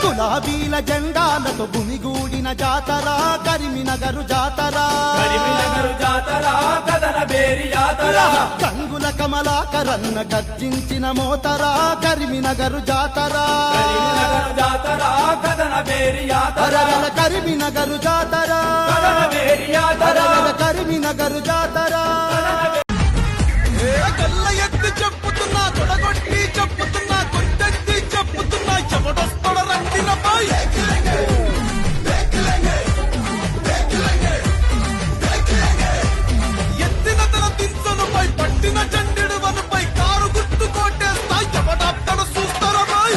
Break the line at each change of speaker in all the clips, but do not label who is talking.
గులాబీల జెండాలతో గుమిగూడిన జాతర కరీంనగర్ జాతర
కదన బేరి జాతర
గంగుల కమలాకరన్న గర్జించిన మోతరా కరీంనగర్ జాతర
కదన బేరి జాతర
కరీంనగర్ జాతర కరీంనగర్ జాతర ఎత్తి చెప్పుతున్నా తొడగొట్టి చెప్పుతున్నా కొట్టెత్తి చెప్పుతున్నా చెమటొస్తడ రంగిలపై ఎత్తిన తన తింతనుపై పట్టిన చండెడు వనపై కారు గుర్తు కోటేస్తా చెమటాప్తడ చూస్తారపై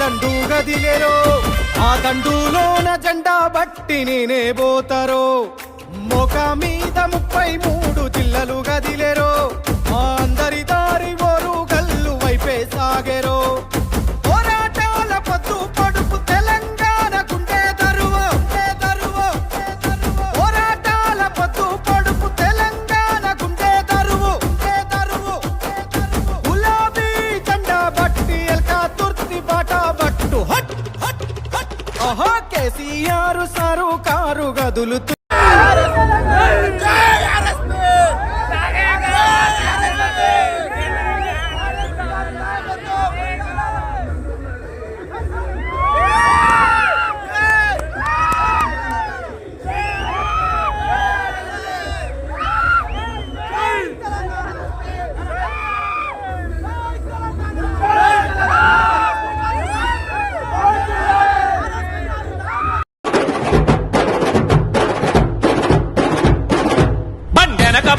దండుగదిలేరో ఆ దండులోన జెండా బట్టి నేనే పోతారో మొక మీద 33 జిల్లలు గదిలేరో ఆ అందరి దారి ఓరు గల్లు వైపే సాగెరో పోరాటాల పొద్దు పడుపు తెలంగాణ గుండె దరువు పోరాటాల పొద్దు పడుపు తెలంగాణ గుండె దరువు గులాబీ జెండా బట్టి ఎల్కా తుర్తి బాట బట్టు హట్ హట్ హట్ ఆహా కేసీఆర్ సారు కారు గదులు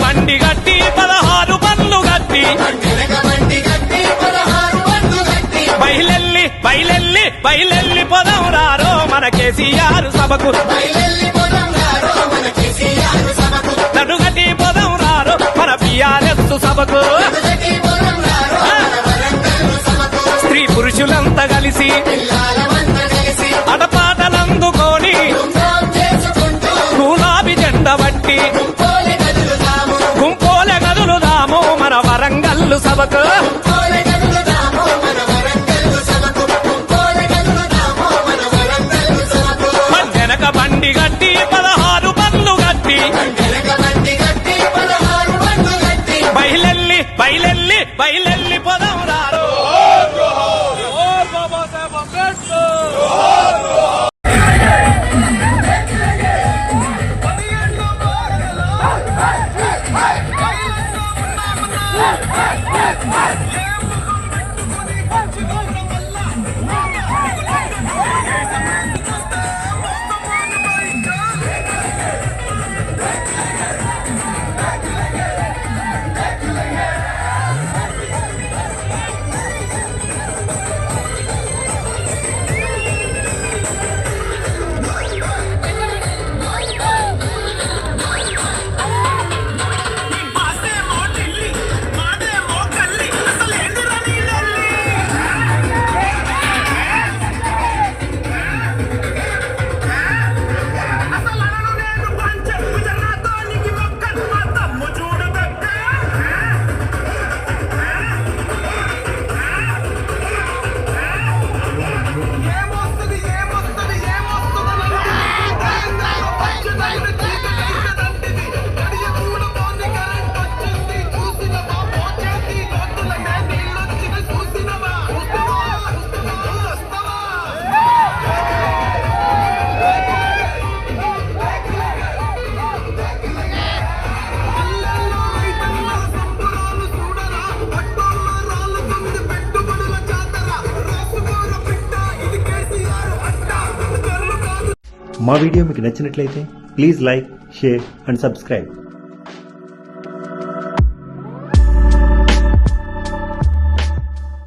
బండి గట్టి 16 బండ్లు గట్టి బయలెల్లి పొదం రారో మన కేసీఆర్ సభకు నడుగటి పొదం రారో మన బీఆర్ఎస్ సభకు స్త్రీ పురుషులంతా కలిసి అడపాటలందుకొని గులాబీ జెండా బట్టి గుంపోలే గదులుదాము మన వరంగల్లు సభకు వెనక బండి గట్టి 16 బండ్లు గట్టి బయలెల్లి పొదం రారు బాబాసాహెబ్ అంబేద్కర్
మా వీడియో మీకు నచ్చినట్లయితే please like, share and subscribe.